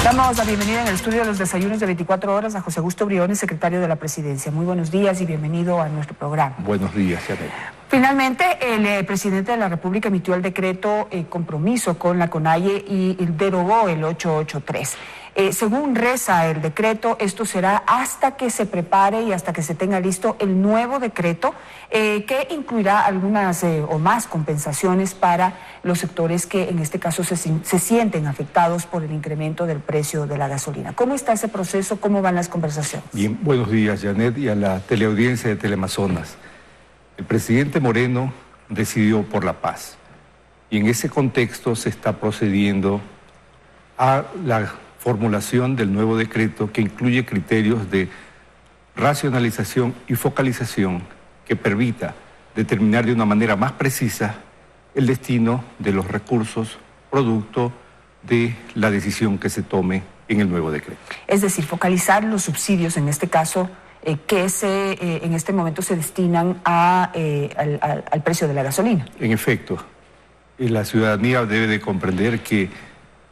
Damos la bienvenida en el estudio de los desayunos de 24 horas a José Augusto Briones, secretario de la Presidencia. Muy buenos días y bienvenido a nuestro programa. Buenos días, Janet. Finalmente, el presidente de la República emitió el decreto compromiso con la CONAIE y derogó el 883. Según reza el decreto, esto será hasta que se prepare y hasta que se tenga listo el nuevo decreto que incluirá algunas o más compensaciones para los sectores que en este caso se sienten afectados por el incremento del precio de la gasolina. ¿Cómo está ese proceso? ¿Cómo van las conversaciones? Bien, buenos días, Janet, y a la teleaudiencia de Teleamazonas. El presidente Moreno decidió por la paz y en ese contexto se está procediendo a la formulación del nuevo decreto que incluye criterios de racionalización y focalización que permita determinar de una manera más precisa el destino de los recursos producto de la decisión que se tome en el nuevo decreto. Es decir, focalizar los subsidios, en este caso, que en este momento se destinan al precio de la gasolina. En efecto, la ciudadanía debe de comprender que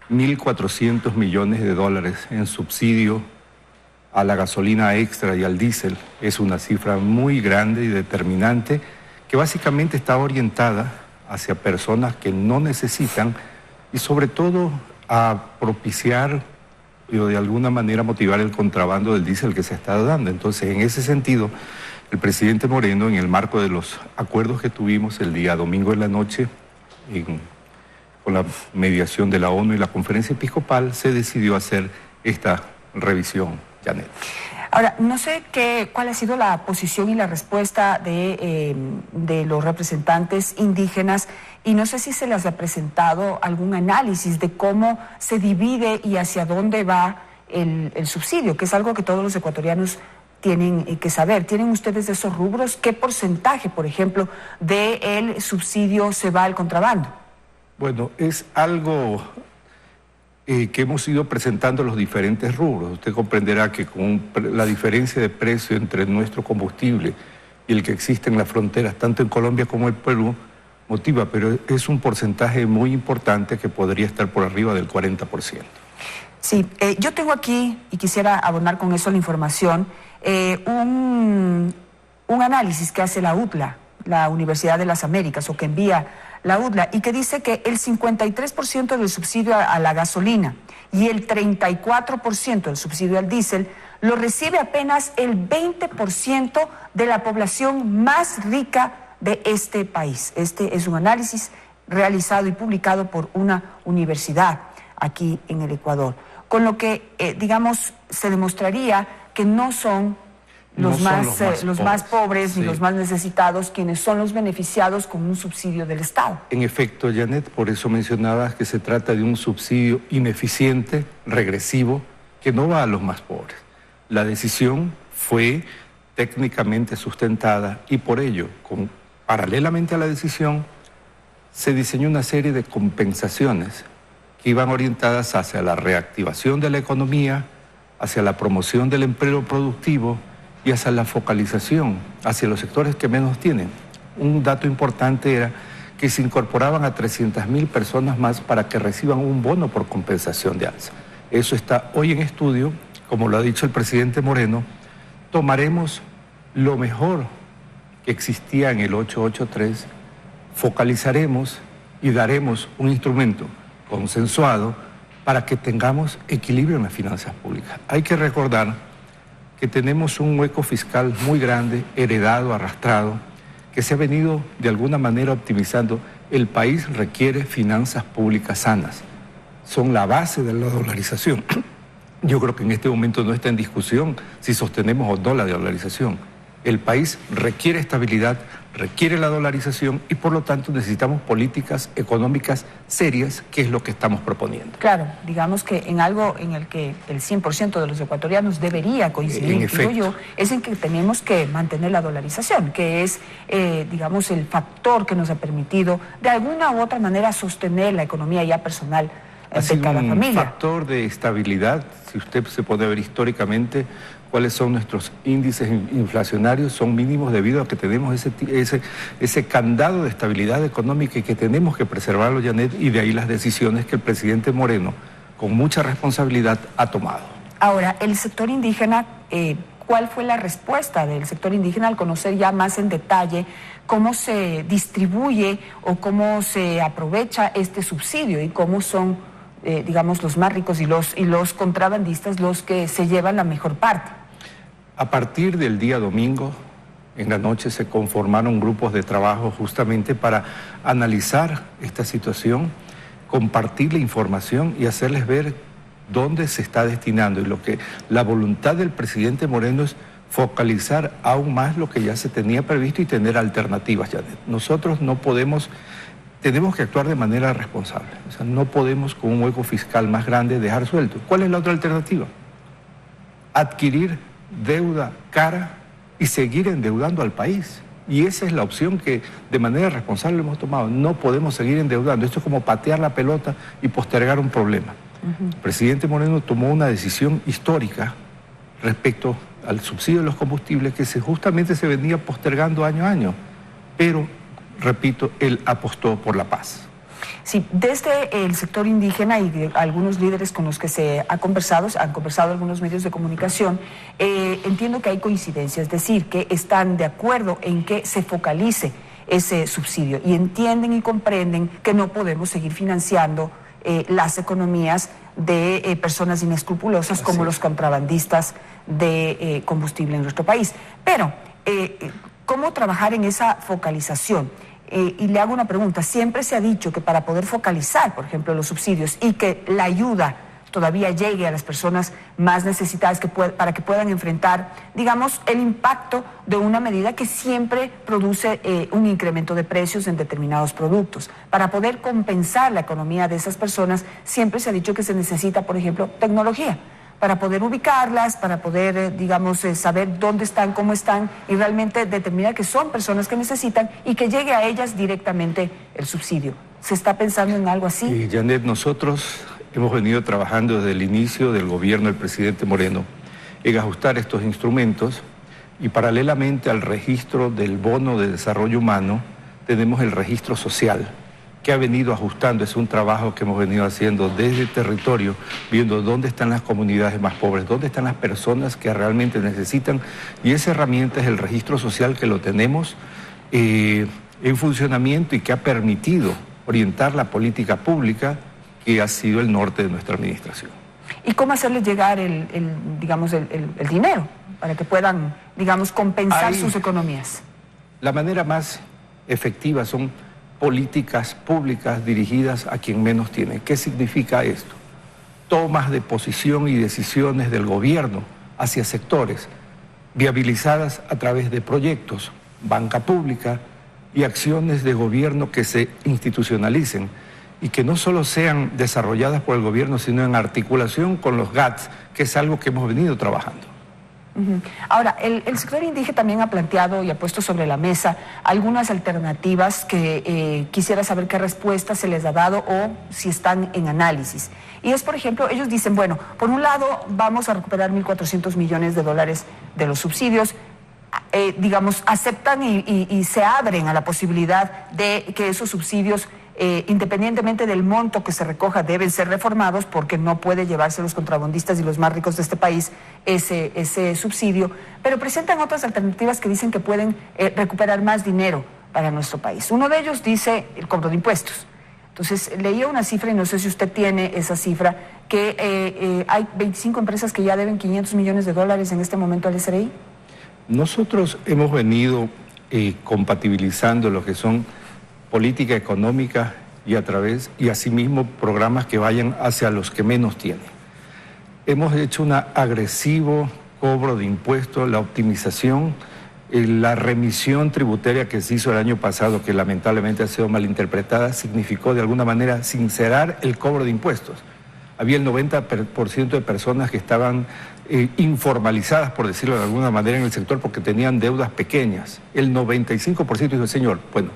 1.400 millones de dólares en subsidio a la gasolina extra y al diésel es una cifra muy grande y determinante que básicamente está orientada hacia personas que no necesitan y sobre todo a propiciar y de alguna manera motivar el contrabando del diésel que se está dando. Entonces, en ese sentido, el presidente Moreno, en el marco de los acuerdos que tuvimos el día domingo en la noche, con la mediación de la ONU y la Conferencia Episcopal, se decidió hacer esta revisión, Janet. Ahora, no sé cuál ha sido la posición y la respuesta de los representantes indígenas y no sé si se les ha presentado algún análisis de cómo se divide y hacia dónde va el subsidio, que es algo que todos los ecuatorianos tienen que saber. ¿Tienen ustedes esos rubros? ¿Qué porcentaje, por ejemplo, del subsidio se va al contrabando? Bueno, es algo que hemos ido presentando los diferentes rubros. Usted comprenderá que con la diferencia de precio entre nuestro combustible y el que existe en las fronteras, tanto en Colombia como en Perú, motiva, pero es un porcentaje muy importante que podría estar por arriba del 40%. Sí, yo tengo aquí, y quisiera abonar con eso la información, un análisis que hace la UTLA, la Universidad de las Américas, o que envía la UTLA, y que dice que el 53% del subsidio a la gasolina y el 34% del subsidio al diésel lo recibe apenas el 20% de la población más rica de este país. Este es un análisis realizado y publicado por una universidad aquí en el Ecuador, con lo que, digamos, se demostraría que no son los más pobres sí, ni los más necesitados quienes son los beneficiados con un subsidio del Estado. En efecto, Janet, por eso mencionabas que se trata de un subsidio ineficiente, regresivo, que no va a los más pobres. La decisión fue técnicamente sustentada y por ello, paralelamente a la decisión, se diseñó una serie de compensaciones que iban orientadas hacia la reactivación de la economía, hacia la promoción del empleo productivo y hacia la focalización hacia los sectores que menos tienen. Un dato importante era que se incorporaban a 300.000 personas más para que reciban un bono por compensación de alza. Eso está hoy en estudio, como lo ha dicho el presidente Moreno. Tomaremos lo mejor que existía en el 883, focalizaremos y daremos un instrumento consensuado para que tengamos equilibrio en las finanzas públicas. Hay que recordar que tenemos un hueco fiscal muy grande, heredado, arrastrado, que se ha venido de alguna manera optimizando. El país requiere finanzas públicas sanas. Son la base de la dolarización. Yo creo que en este momento no está en discusión si sostenemos o no la dolarización. El país requiere estabilidad, requiere la dolarización y por lo tanto necesitamos políticas económicas serias, que es lo que estamos proponiendo. Claro, digamos que en algo en el que el 100% de los ecuatorianos debería coincidir, digo yo, es en que tenemos que mantener la dolarización, que es, digamos, el factor que nos ha permitido de alguna u otra manera sostener la economía ya personal de cada familia. Un factor de estabilidad. Si usted se puede ver históricamente cuáles son nuestros índices inflacionarios, son mínimos debido a que tenemos ese candado de estabilidad económica y que tenemos que preservarlo, Janet, y de ahí las decisiones que el presidente Moreno con mucha responsabilidad ha tomado. Ahora, el sector indígena, ¿cuál fue la respuesta del sector indígena al conocer ya más en detalle cómo se distribuye o cómo se aprovecha este subsidio y cómo son, digamos, los más ricos y los contrabandistas los que se llevan la mejor parte? A partir del día domingo, en la noche, se conformaron grupos de trabajo justamente para analizar esta situación, compartir la información y hacerles ver dónde se está destinando. Y la voluntad del presidente Moreno es focalizar aún más lo que ya se tenía previsto y tener alternativas, Janet. Nosotros no podemos, tenemos que actuar de manera responsable. O sea, no podemos con un hueco fiscal más grande dejar suelto. ¿Cuál es la otra alternativa? Adquirir deuda cara y seguir endeudando al país. Y esa es la opción que de manera responsable hemos tomado. No podemos seguir endeudando. Esto es como patear la pelota y postergar un problema. El presidente Moreno tomó una decisión histórica respecto al subsidio de los combustibles que justamente se venía postergando año a año. Pero, repito, él apostó por la paz. Sí, desde el sector indígena y de algunos líderes con los que se han conversado algunos medios de comunicación, entiendo que hay coincidencia, es decir, que están de acuerdo en que se focalice ese subsidio y entienden y comprenden que no podemos seguir financiando las economías de personas inescrupulosas como los contrabandistas de combustible en nuestro país. Pero, ¿cómo trabajar en esa focalización? Y le hago una pregunta, siempre se ha dicho que para poder focalizar, por ejemplo, los subsidios y que la ayuda todavía llegue a las personas más necesitadas para que puedan enfrentar, digamos, el impacto de una medida que siempre produce un incremento de precios en determinados productos. Para poder compensar la economía de esas personas, siempre se ha dicho que se necesita, por ejemplo, tecnología, para poder ubicarlas, para poder, digamos, saber dónde están, cómo están y realmente determinar que son personas que necesitan y que llegue a ellas directamente el subsidio. ¿Se está pensando en algo así? Janet, nosotros hemos venido trabajando desde el inicio del gobierno del presidente Moreno en ajustar estos instrumentos y paralelamente al registro del bono de desarrollo humano tenemos el registro social, que ha venido ajustando. Es un trabajo que hemos venido haciendo desde el territorio, viendo dónde están las comunidades más pobres, dónde están las personas que realmente necesitan, y esa herramienta es el registro social que lo tenemos en funcionamiento y que ha permitido orientar la política pública que ha sido el norte de nuestra administración. ¿Y cómo hacerles llegar el dinero para que puedan, digamos, compensar sus economías? La manera más efectiva son políticas públicas dirigidas a quien menos tiene. ¿Qué significa esto? Tomas de posición y decisiones del gobierno hacia sectores, viabilizadas a través de proyectos, banca pública y acciones de gobierno que se institucionalicen y que no solo sean desarrolladas por el gobierno, sino en articulación con los GATS, que es algo que hemos venido trabajando. Ahora, el sector indígena también ha planteado y ha puesto sobre la mesa algunas alternativas que quisiera saber qué respuesta se les ha dado o si están en análisis. Y es, por ejemplo, ellos dicen, bueno, por un lado vamos a recuperar 1.400 millones de dólares de los subsidios, digamos, aceptan y se abren a la posibilidad de que esos subsidios, independientemente del monto que se recoja, deben ser reformados porque no puede llevarse los contrabandistas y los más ricos de este país ese subsidio, pero presentan otras alternativas que dicen que pueden recuperar más dinero para nuestro país. Uno de ellos dice el cobro de impuestos. Entonces, leía una cifra, y no sé si usted tiene esa cifra, que hay 25 empresas que ya deben 500 millones de dólares en este momento al SRI. Nosotros hemos venido compatibilizando lo que son política económica y asimismo programas que vayan hacia los que menos tienen. Hemos hecho un agresivo cobro de impuestos, la optimización, la remisión tributaria que se hizo el año pasado, que lamentablemente ha sido malinterpretada, significó de alguna manera sincerar el cobro de impuestos. Había el 90% de personas que estaban informalizadas, por decirlo de alguna manera, en el sector porque tenían deudas pequeñas. El 95% dijo, señor, bueno,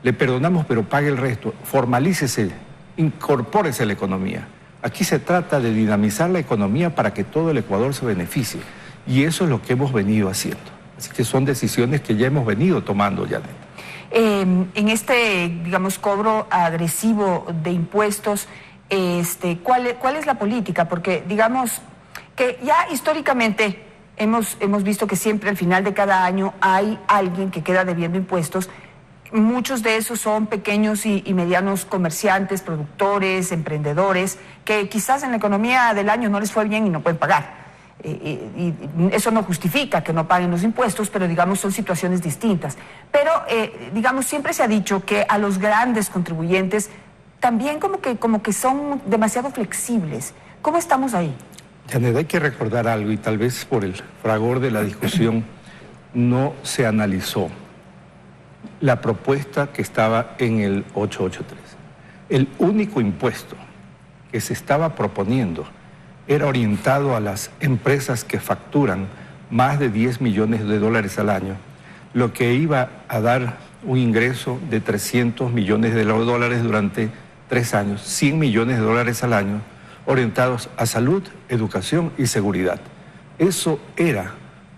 le perdonamos, pero pague el resto, formalícese, incorpórese a la economía. Aquí se trata de dinamizar la economía para que todo el Ecuador se beneficie. Y eso es lo que hemos venido haciendo. Así que son decisiones que ya hemos venido tomando, Janet. En este, digamos, cobro agresivo de impuestos, ¿cuál es la política? Porque digamos que ya históricamente hemos visto que siempre al final de cada año hay alguien que queda debiendo impuestos. Muchos de esos son pequeños y medianos comerciantes, productores, emprendedores, que quizás en la economía del año no les fue bien y no pueden pagar. Y eso no justifica que no paguen los impuestos, pero digamos son situaciones distintas. Pero digamos siempre se ha dicho que a los grandes contribuyentes también como que son demasiado flexibles. ¿Cómo estamos ahí? Janet, hay que recordar algo y tal vez por el fragor de la discusión no se analizó la propuesta que estaba en el 883. El único impuesto que se estaba proponiendo era orientado a las empresas que facturan más de 10 millones de dólares al año, lo que iba a dar un ingreso de 300 millones de dólares durante 3 años, 100 millones de dólares al año, orientados a salud, educación y seguridad. Eso era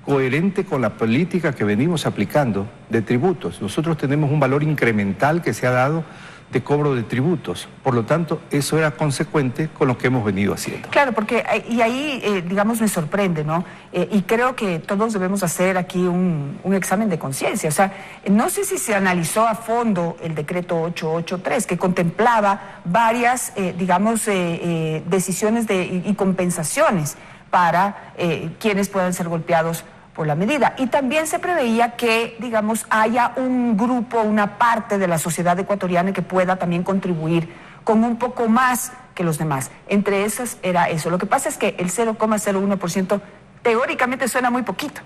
coherente con la política que venimos aplicando de tributos. Nosotros tenemos un valor incremental que se ha dado de cobro de tributos. Por lo tanto, eso era consecuente con lo que hemos venido haciendo. Claro, porque y ahí, digamos, me sorprende, ¿no? Y creo que todos debemos hacer aquí un examen de conciencia. O sea, no sé si se analizó a fondo el decreto 883, que contemplaba varias, digamos, decisiones y compensaciones para quienes puedan ser golpeados por la medida. Y también se preveía que, digamos, haya un grupo, una parte de la sociedad ecuatoriana que pueda también contribuir con un poco más que los demás. Entre esas era eso. Lo que pasa es que el 0,01% teóricamente suena muy poquito,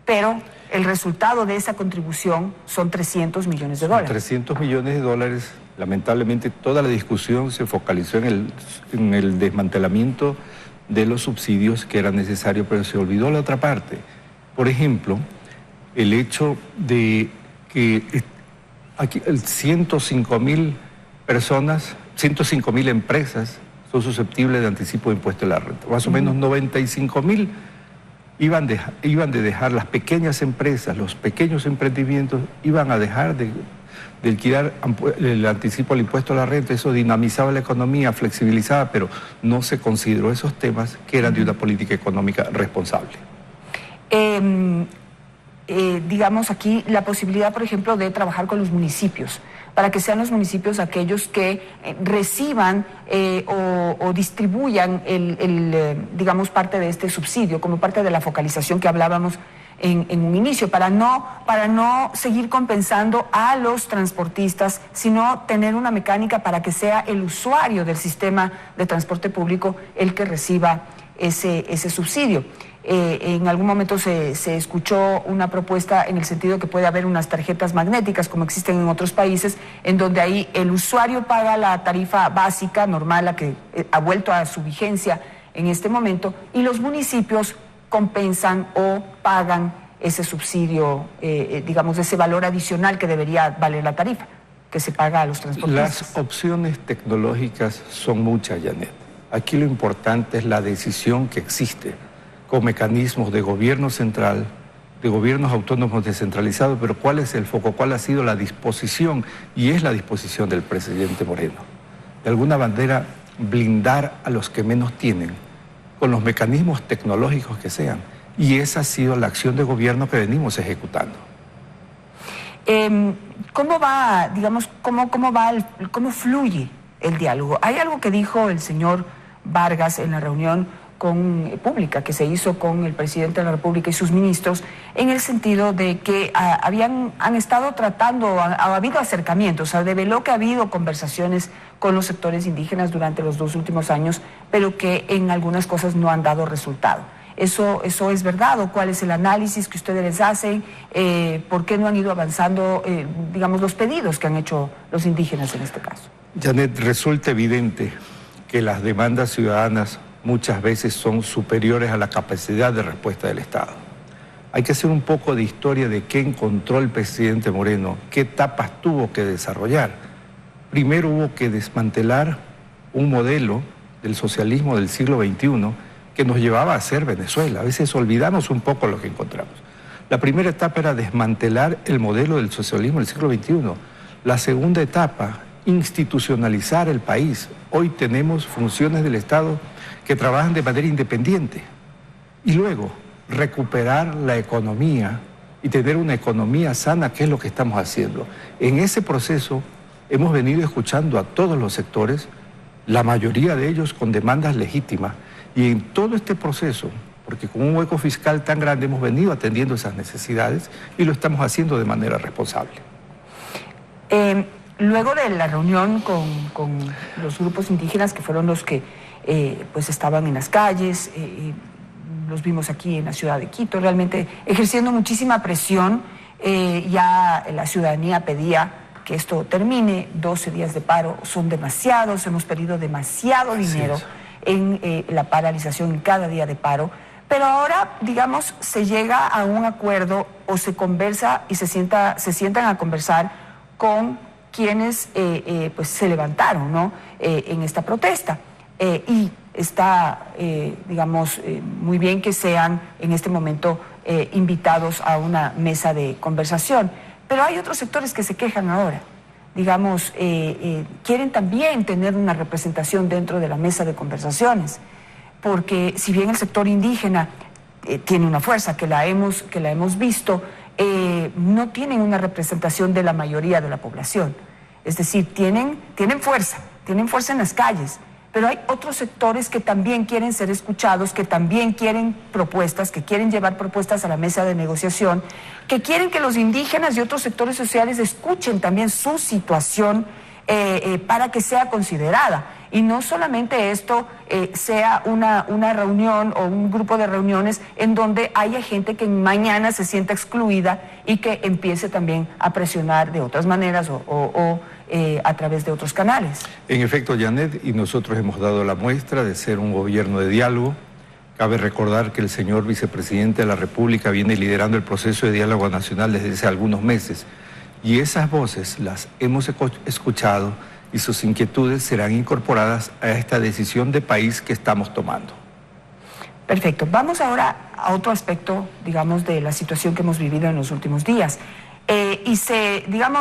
pero el resultado de esa contribución son 300 millones de dólares. 300 millones de dólares. Lamentablemente toda la discusión se focalizó en el desmantelamiento de los subsidios que era necesario, pero se olvidó la otra parte. Por ejemplo, el hecho de que aquí 105.000 personas, 105.000 empresas son susceptibles de anticipo de impuesto de la renta. Más o menos 95.000 iban de dejar las pequeñas empresas, los pequeños emprendimientos, iban a dejar de liquidar el anticipo al impuesto a la renta. Eso dinamizaba la economía, flexibilizaba, pero no se consideró esos temas que eran de una política económica responsable. Digamos aquí la posibilidad, por ejemplo, de trabajar con los municipios, para que sean los municipios aquellos que reciban o distribuyan digamos, parte de este subsidio, como parte de la focalización que hablábamos en un inicio, para no seguir compensando a los transportistas, sino tener una mecánica para que sea el usuario del sistema de transporte público el que reciba ese subsidio. En algún momento se escuchó una propuesta en el sentido que puede haber unas tarjetas magnéticas, como existen en otros países, en donde ahí el usuario paga la tarifa básica, normal, la que ha vuelto a su vigencia en este momento, y los municipios compensan o pagan ese subsidio, digamos, ese valor adicional que debería valer la tarifa, que se paga a los transportistas. Las opciones tecnológicas son muchas, Janet. Aquí lo importante es la decisión que existe con mecanismos de gobierno central, de gobiernos autónomos descentralizados, pero ¿cuál es el foco? ¿Cuál ha sido la disposición? Y es la disposición del presidente Moreno. De alguna manera, blindar a los que menos tienen, con los mecanismos tecnológicos que sean. Y esa ha sido la acción de gobierno que venimos ejecutando. ¿Cómo va, digamos, cómo fluye el diálogo? Hay algo que dijo el señor Vargas en la reunión pública que se hizo con el presidente de la República y sus ministros, en el sentido de que han estado tratando, ha habido acercamientos, se reveló que ha habido conversaciones con los sectores indígenas durante los 2 últimos años, pero que en algunas cosas no han dado resultado. ¿Eso es verdad o cuál es el análisis que ustedes les hacen? ¿Por qué no han ido avanzando, digamos, los pedidos que han hecho los indígenas en este caso? Janet, resulta evidente que las demandas ciudadanas muchas veces son superiores a la capacidad de respuesta del Estado. Hay que hacer un poco de historia de qué encontró el presidente Moreno, qué etapas tuvo que desarrollar. Primero hubo que desmantelar un modelo del socialismo del siglo XXI que nos llevaba a ser Venezuela. A veces olvidamos un poco lo que encontramos. La primera etapa era desmantelar el modelo del socialismo del siglo XXI. La segunda etapa institucionalizar el país. Hoy tenemos funciones del Estado que trabajan de manera independiente. Y luego, recuperar la economía y tener una economía sana, que es lo que estamos haciendo. En ese proceso hemos venido escuchando a todos los sectores, la mayoría de ellos con demandas legítimas. Y en todo este proceso, porque con un hueco fiscal tan grande hemos venido atendiendo esas necesidades y lo estamos haciendo de manera responsable. Luego de la reunión con los grupos indígenas, que fueron los que pues estaban en las calles, los vimos aquí en la ciudad de Quito, realmente ejerciendo muchísima presión, ya la ciudadanía pedía que esto termine. 12 días de paro son demasiados, hemos perdido demasiado dinero en la paralización en cada día de paro, pero ahora, digamos, se llega a un acuerdo o se conversa y se sientan a conversar con quienes pues se levantaron, ¿no?, en esta protesta. Y está, digamos, muy bien que sean en este momento invitados a una mesa de conversación. Pero hay otros sectores que se quejan ahora. Digamos, quieren también tener una representación dentro de la mesa de conversaciones, porque si bien el sector indígena tiene una fuerza que la hemos visto, no tienen una representación de la mayoría de la población. Es decir, tienen fuerza en las calles, pero hay otros sectores que también quieren ser escuchados, que también quieren propuestas, que quieren llevar propuestas a la mesa de negociación, que quieren que los indígenas y otros sectores sociales escuchen también su situación para que sea considerada. Y no solamente esto sea una reunión o un grupo de reuniones en donde haya gente que mañana se sienta excluida y que empiece también a presionar de otras maneras o a través de otros canales. En efecto, Janet, y nosotros hemos dado la muestra de ser un gobierno de diálogo. Cabe recordar que el señor vicepresidente de la República viene liderando el proceso de diálogo nacional desde hace algunos meses. Y esas voces las hemos escuchado y sus inquietudes serán incorporadas a esta decisión de país que estamos tomando. Perfecto. Vamos ahora a otro aspecto, digamos, de la situación que hemos vivido en los últimos días. Y se develó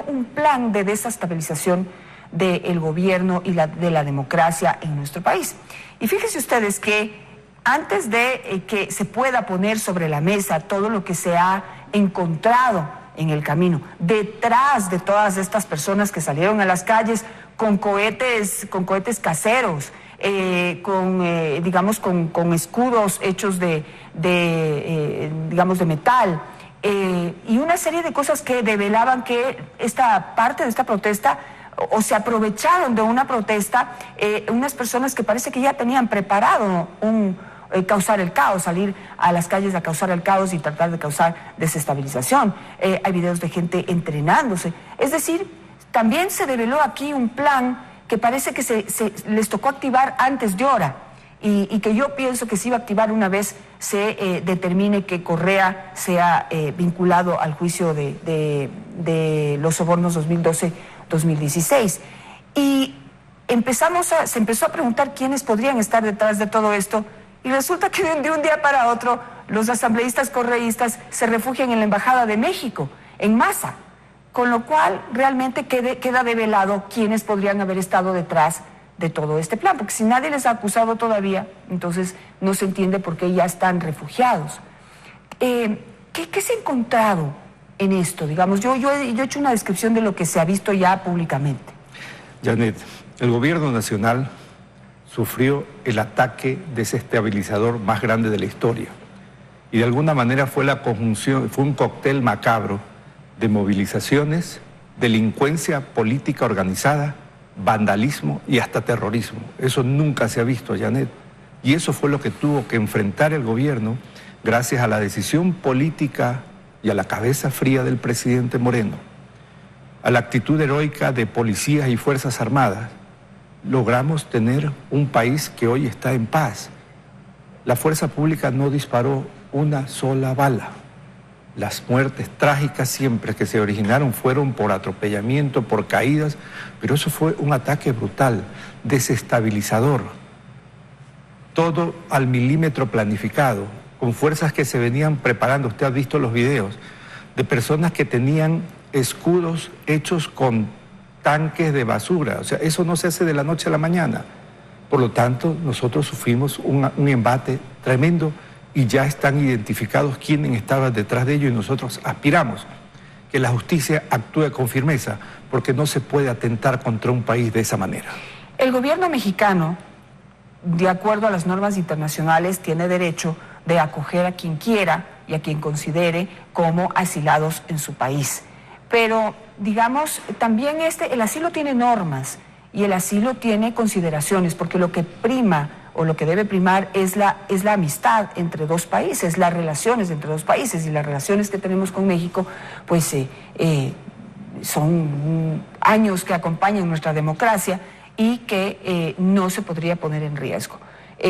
un plan de desestabilización del gobierno y de la democracia en nuestro país. Y fíjense ustedes que antes de que se pueda poner sobre la mesa todo lo que se ha encontrado en el camino, detrás de todas estas personas que salieron a las calles con cohetes caseros, con escudos hechos de metal, y una serie de cosas que develaban que esta parte de esta protesta, o se aprovecharon de una protesta, unas personas que parece que ya tenían preparado causar el caos, salir a las calles a causar el caos y tratar de causar desestabilización. Hay videos de gente entrenándose. Es decir, también se develó aquí un plan que parece que les tocó activar antes de hora y que yo pienso que se iba a activar una vez se determine que Correa sea vinculado al juicio de los sobornos 2012-2016. Y se empezó a preguntar quiénes podrían estar detrás de todo esto. Y resulta que de un día para otro los asambleístas correístas se refugian en la Embajada de México, en masa, con lo cual realmente queda develado quiénes podrían haber estado detrás de todo este plan, porque si nadie les ha acusado todavía, entonces no se entiende por qué ya están refugiados. ¿Qué se ha encontrado en esto? Digamos, yo he hecho una descripción de lo que se ha visto ya públicamente. Janet, el gobierno nacional sufrió el ataque desestabilizador más grande de la historia. Y de alguna manera fue la conjunción, fue un cóctel macabro de movilizaciones, delincuencia política organizada, vandalismo y hasta terrorismo. Eso nunca se ha visto, Janet. Y eso fue lo que tuvo que enfrentar el gobierno gracias a la decisión política y a la cabeza fría del presidente Moreno, a la actitud heroica de policías y fuerzas armadas. Logramos tener un país que hoy está en paz. La fuerza pública no disparó una sola bala. Las muertes trágicas siempre que se originaron fueron por atropellamiento, por caídas, pero eso fue un ataque brutal, desestabilizador. Todo al milímetro planificado, con fuerzas que se venían preparando. Usted ha visto los videos de personas que tenían escudos hechos con tanques de basura. O sea, eso no se hace de la noche a la mañana. Por lo tanto, nosotros sufrimos un embate tremendo y ya están identificados quiénes estaban detrás de ello y nosotros aspiramos que la justicia actúe con firmeza porque no se puede atentar contra un país de esa manera. El gobierno mexicano, de acuerdo a las normas internacionales, tiene derecho de acoger a quien quiera y a quien considere como asilados en su país. Pero, digamos, también el asilo tiene normas y el asilo tiene consideraciones, porque lo que prima o lo que debe primar es la amistad entre dos países, las relaciones entre dos países, y las relaciones que tenemos con México, pues son años que acompañan nuestra democracia y que no se podría poner en riesgo.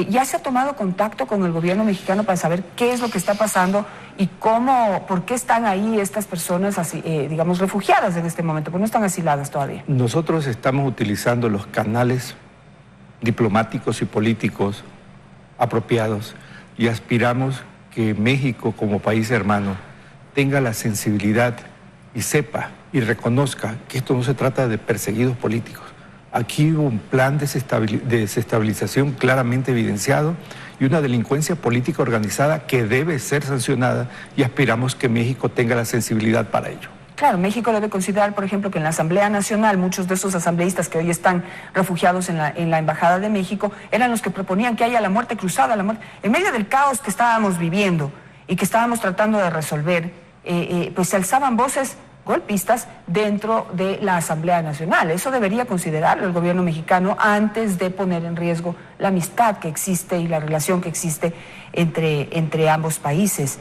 ¿Ya se ha tomado contacto con el gobierno mexicano para saber qué es lo que está pasando y por qué están ahí estas personas, digamos, refugiadas en este momento? Porque no están asiladas todavía. Nosotros estamos utilizando los canales diplomáticos y políticos apropiados y aspiramos que México, como país hermano, tenga la sensibilidad y sepa y reconozca que esto no se trata de perseguidos políticos. Aquí hubo un plan de desestabilización claramente evidenciado y una delincuencia política organizada que debe ser sancionada, y aspiramos que México tenga la sensibilidad para ello. Claro, México debe considerar, por ejemplo, que en la Asamblea Nacional muchos de esos asambleístas que hoy están refugiados en la Embajada de México eran los que proponían que haya la muerte cruzada, en medio del caos que estábamos viviendo y que estábamos tratando de resolver, pues se alzaban voces golpistas dentro de la Asamblea Nacional. Eso debería considerarlo el gobierno mexicano antes de poner en riesgo la amistad que existe y la relación que existe entre ambos países.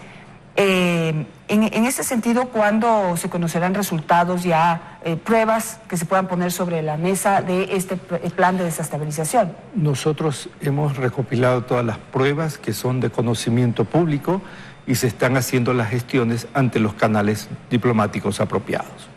En ese sentido, ¿cuándo se conocerán resultados ya, pruebas que se puedan poner sobre la mesa de este plan de desestabilización? Nosotros hemos recopilado todas las pruebas que son de conocimiento público y se están haciendo las gestiones ante los canales diplomáticos apropiados.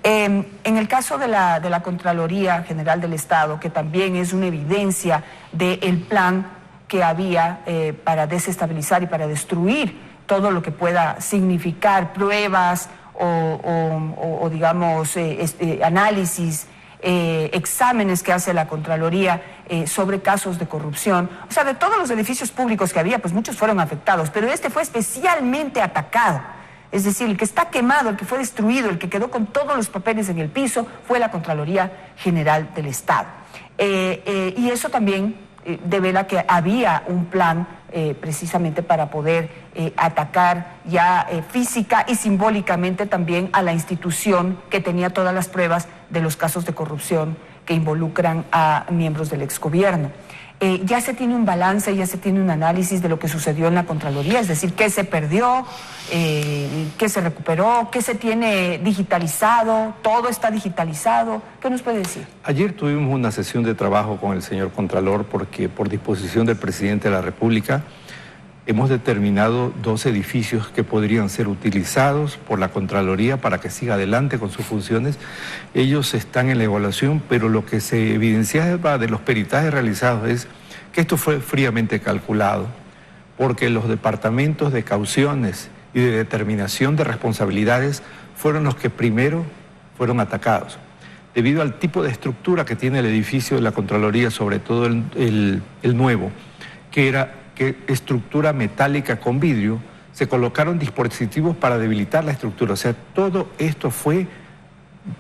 En el caso de la Contraloría General del Estado, que también es una evidencia del plan que había para desestabilizar y para destruir todo lo que pueda significar pruebas o digamos, análisis, exámenes que hace la Contraloría sobre casos de corrupción. O sea, de todos los edificios públicos que había, pues muchos fueron afectados, pero este fue especialmente atacado. Es decir, el que está quemado, el que fue destruido, el que quedó con todos los papeles en el piso, fue la Contraloría General del Estado. Y eso también devela que había un plan precisamente para poder atacar ya física y simbólicamente también a la institución que tenía todas las pruebas de los casos de corrupción que involucran a miembros del exgobierno. Ya se tiene un balance, ya se tiene un análisis de lo que sucedió en la Contraloría, es decir, qué se perdió, qué se recuperó, qué se tiene digitalizado, todo está digitalizado. ¿Qué nos puede decir? Ayer tuvimos una sesión de trabajo con el señor Contralor porque por disposición del presidente de la República hemos determinado 2 edificios que podrían ser utilizados por la Contraloría para que siga adelante con sus funciones. Ellos están en la evaluación, pero lo que se evidenciaba de los peritajes realizados es que esto fue fríamente calculado, porque los departamentos de cauciones y de determinación de responsabilidades fueron los que primero fueron atacados. Debido al tipo de estructura que tiene el edificio de la Contraloría, sobre todo el nuevo, que estructura metálica con vidrio, se colocaron dispositivos para debilitar la estructura. O sea, todo esto fue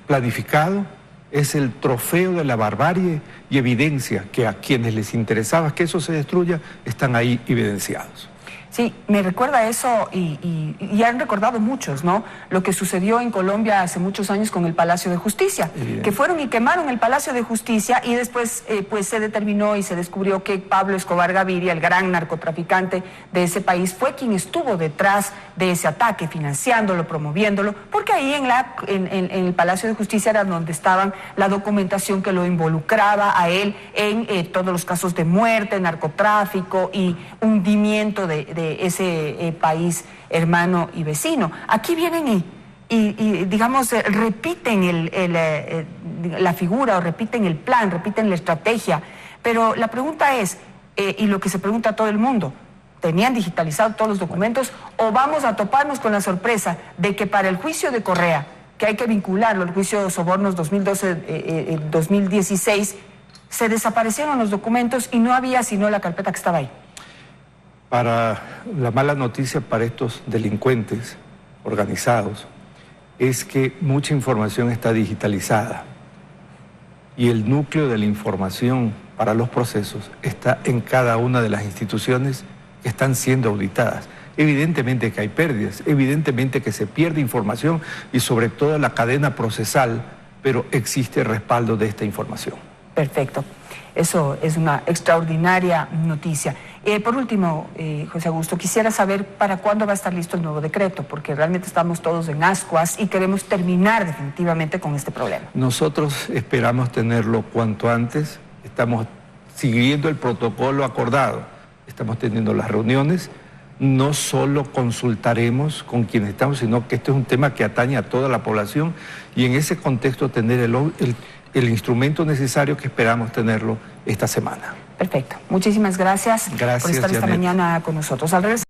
planificado, es el trofeo de la barbarie y evidencia que a quienes les interesaba que eso se destruya, están ahí evidenciados. Sí, me recuerda eso y han recordado muchos, ¿no? Lo que sucedió en Colombia hace muchos años con el Palacio de Justicia, que fueron y quemaron el Palacio de Justicia y después pues se determinó y se descubrió que Pablo Escobar Gaviria, el gran narcotraficante de ese país, fue quien estuvo detrás de ese ataque, financiándolo, promoviéndolo, porque ahí en el Palacio de Justicia era donde estaban la documentación que lo involucraba a él en todos los casos de muerte, narcotráfico y hundimiento de ese país hermano y vecino. Aquí vienen y digamos, repiten la figura o repiten el plan, repiten la estrategia, pero la pregunta es, y lo que se pregunta a todo el mundo, ¿tenían digitalizados todos los documentos o vamos a toparnos con la sorpresa de que para el juicio de Correa que hay que vincularlo al juicio de sobornos 2012-2016, se desaparecieron los documentos y no había sino la carpeta que estaba ahí. La mala noticia para estos delincuentes organizados es que mucha información está digitalizada y el núcleo de la información para los procesos está en cada una de las instituciones que están siendo auditadas. Evidentemente que hay pérdidas, evidentemente que se pierde información y sobre todo la cadena procesal, pero existe respaldo de esta información. Perfecto. Eso es una extraordinaria noticia. Por último, José Augusto, quisiera saber para cuándo va a estar listo el nuevo decreto, porque realmente estamos todos en ascuas y queremos terminar definitivamente con este problema. Nosotros esperamos tenerlo cuanto antes, estamos siguiendo el protocolo acordado, estamos teniendo las reuniones, no solo consultaremos con quienes estamos, sino que este es un tema que atañe a toda la población y en ese contexto tener el instrumento necesario que esperamos tenerlo esta semana. Perfecto. Muchísimas gracias, por estar esta mañana con nosotros. Al regresar